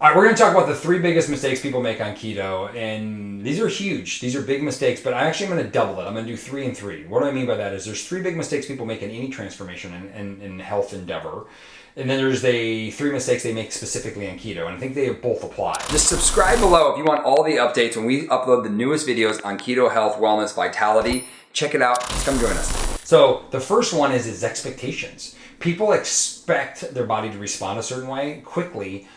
All right, we're going to talk about the three biggest mistakes people make on keto, and these are huge. These are big mistakes, but I actually am going to double it. I'm going to do 3 and 3. What do I mean by that is there's 3 big mistakes people make in any transformation and health endeavor, and then there's the 3 mistakes they make specifically on keto, and I think they both apply. Just subscribe below if you want all the updates when we upload the newest videos on keto, health, wellness, vitality. Check it out. Come join us. So the first one is expectations. People expect their body to respond a certain way quickly,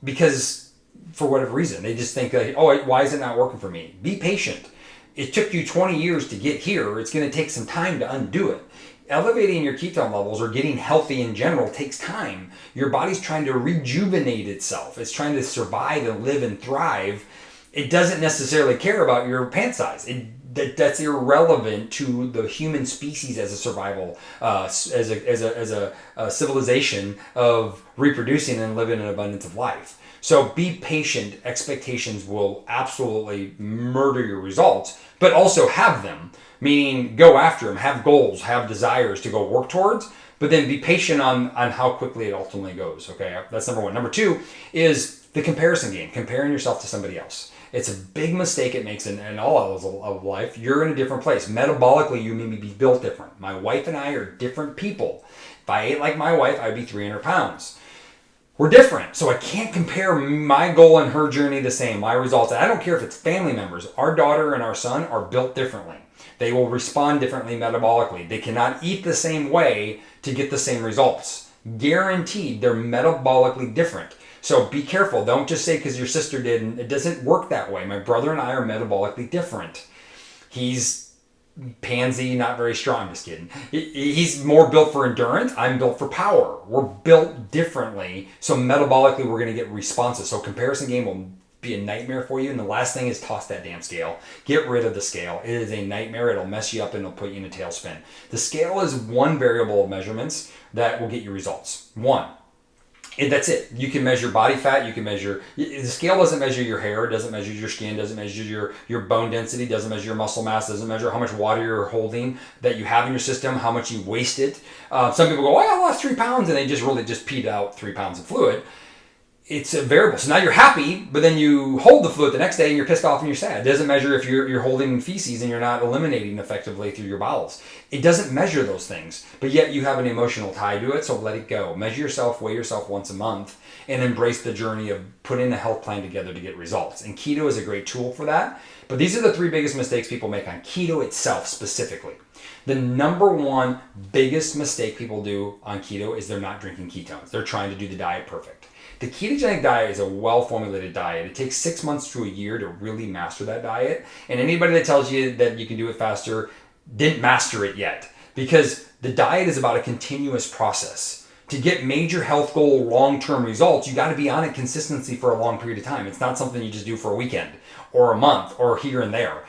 because for whatever reason, they just think like, oh, why is it not working for me? Be patient. It took you 20 years to get here. It's going to take some time to undo it. Elevating your ketone levels or getting healthy in general takes time. Your body's trying to rejuvenate itself. It's trying to survive and live and thrive. It doesn't necessarily care about your pant size. That's irrelevant to the human species as a survival, as a civilization of reproducing and living an abundance of life. So be patient. Expectations will absolutely murder your results, but also have them, meaning go after them, have goals, have desires to go work towards, but then be patient on how quickly it ultimately goes. Okay, that's number one. Number 2 is the comparison game, comparing yourself to somebody else. It's a big mistake it makes in all levels of life. You're in a different place. Metabolically, you may be built different. My wife and I are different people. If I ate like my wife, I'd be 300 pounds. We're different, so I can't compare my goal and her journey the same, my results. I don't care if it's family members. Our daughter and our son are built differently. They will respond differently metabolically. They cannot eat the same way to get the same results. Guaranteed, they're metabolically different. So be careful. Don't just say because your sister did, and it doesn't work that way. My brother and I are metabolically different. He's pansy, not very strong. I'm just kidding. He's more built for endurance. I'm built for power. We're built differently. So metabolically, we're going to get responses. So comparison game will be a nightmare for you. And the last thing is toss that damn scale. Get rid of the scale. It is a nightmare. It'll mess you up and it'll put you in a tailspin. The scale is one variable of measurements that will get you results. One. And that's it. You can measure body fat. You can measure. The scale doesn't measure your hair. It doesn't measure your skin. Doesn't measure your bone density. Doesn't measure your muscle mass. Doesn't measure how much water you're holding that you have in your system. How much you wasted. Some people go, "Oh, I lost 3 pounds," and they just peed out 3 pounds of fluid. It's a variable. So now you're happy, but then you hold the fluid the next day and you're pissed off and you're sad. It doesn't measure if you're holding feces and you're not eliminating effectively through your bowels. It doesn't measure those things, but yet you have an emotional tie to it, so let it go. Measure yourself, weigh yourself once a month, and embrace the journey of putting a health plan together to get results. And keto is a great tool for that. But these are the 3 biggest mistakes people make on keto itself specifically. The number 1 biggest mistake people do on keto is they're not drinking ketones. They're trying to do the diet perfect. The ketogenic diet is a well-formulated diet. It takes 6 months to a year to really master that diet. And anybody that tells you that you can do it faster didn't master it yet. Because the diet is about a continuous process. To get major health goal long-term results, you got to be on it consistently for a long period of time. It's not something you just do for a weekend or a month or here and there.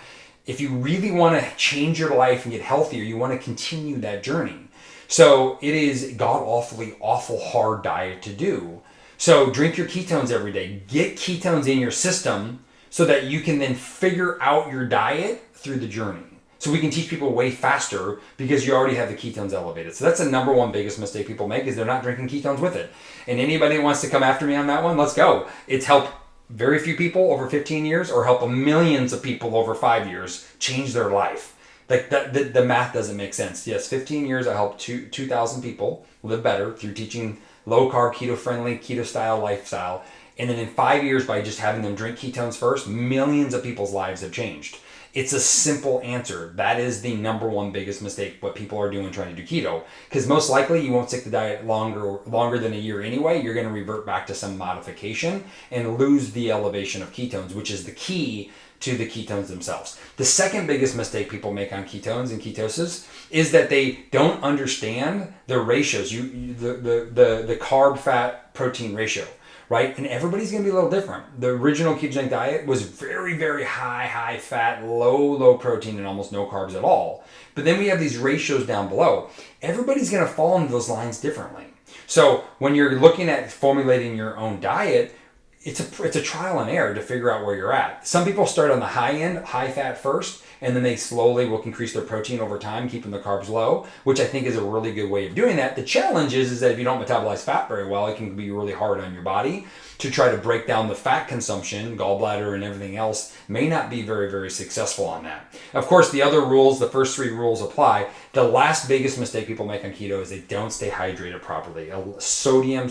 If you really want to change your life and get healthier, you want to continue that journey. So it is god-awfully awful hard diet to do. So drink your ketones every day. Get ketones in your system so that you can then figure out your diet through the journey. So we can teach people way faster because you already have the ketones elevated. So that's the number 1 biggest mistake people make is they're not drinking ketones with it. And anybody who wants to come after me on that one, let's go. It's helped very few people over 15 years or help millions of people over 5 years change their life. Like the math doesn't make sense. Yes, 15 years I helped 2,000 people live better through teaching low-carb, keto-friendly, keto-style lifestyle. And then in 5 years, by just having them drink ketones first, millions of people's lives have changed. It's a simple answer. That is the number 1 biggest mistake what people are doing trying to do keto. Because most likely you won't stick the diet longer than a year anyway. You're going to revert back to some modification and lose the elevation of ketones, which is the key to the ketones themselves. The second biggest mistake people make on ketones and ketosis is that they don't understand the ratios, the carb fat protein ratio, right? And everybody's going to be a little different. The original ketogenic diet was very, very high fat, low protein, and almost no carbs at all. But then we have these ratios down below. Everybody's going to fall into those lines differently. So when you're looking at formulating your own diet, it's a trial and error to figure out where you're at. Some people start on the high end, high fat first, and then they slowly will increase their protein over time, keeping the carbs low, which I think is a really good way of doing that. The challenge is that if you don't metabolize fat very well, it can be really hard on your body to try to break down the fat consumption. Gallbladder and everything else may not be very, very successful on that. Of course, the other rules, the first 3 rules apply. The last biggest mistake people make on keto is they don't stay hydrated properly. Sodium,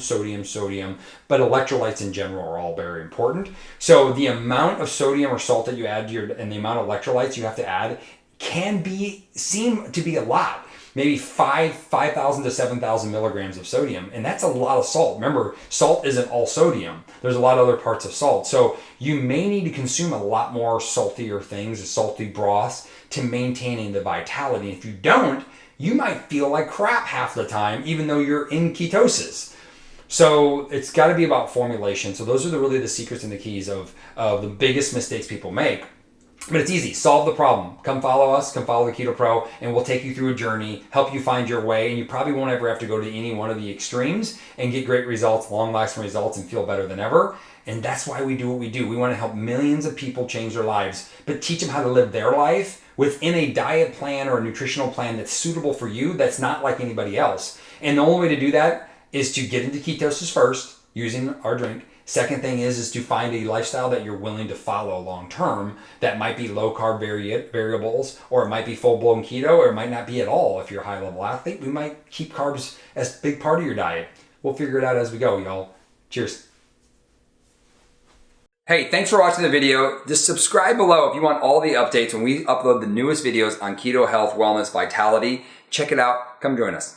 but electrolytes in general are all very important. So the amount of sodium or salt that you add to and the amount of electrolytes you have to add can seem to be a lot. Maybe 5,000 to 7,000 milligrams of sodium. And that's a lot of salt. Remember, salt isn't all sodium. There's a lot of other parts of salt. So you may need to consume a lot more saltier things, salty broths, to maintaining the vitality. If you don't, you might feel like crap half the time, even though you're in ketosis. So it's got to be about formulation. So those are really the secrets and the keys of the biggest mistakes people make. But it's easy. Solve the problem. Come follow us. Come follow the Keto Pro, and we'll take you through a journey, help you find your way, and you probably won't ever have to go to any one of the extremes and get great results, long-lasting results, and feel better than ever. And that's why we do what we do. We want to help millions of people change their lives, but teach them how to live their life within a diet plan or a nutritional plan that's suitable for you, that's not like anybody else. And the only way to do that is to get into ketosis first, using our drink. Second thing is to find a lifestyle that you're willing to follow long term. That might be low carb variables, or it might be full blown keto, or it might not be at all. If you're a high level athlete, we might keep carbs as a big part of your diet. We'll figure it out as we go, y'all. Cheers. Hey, thanks for watching the video. Just subscribe below if you want all the updates when we upload the newest videos on keto, health, wellness, vitality. Check it out. Come join us.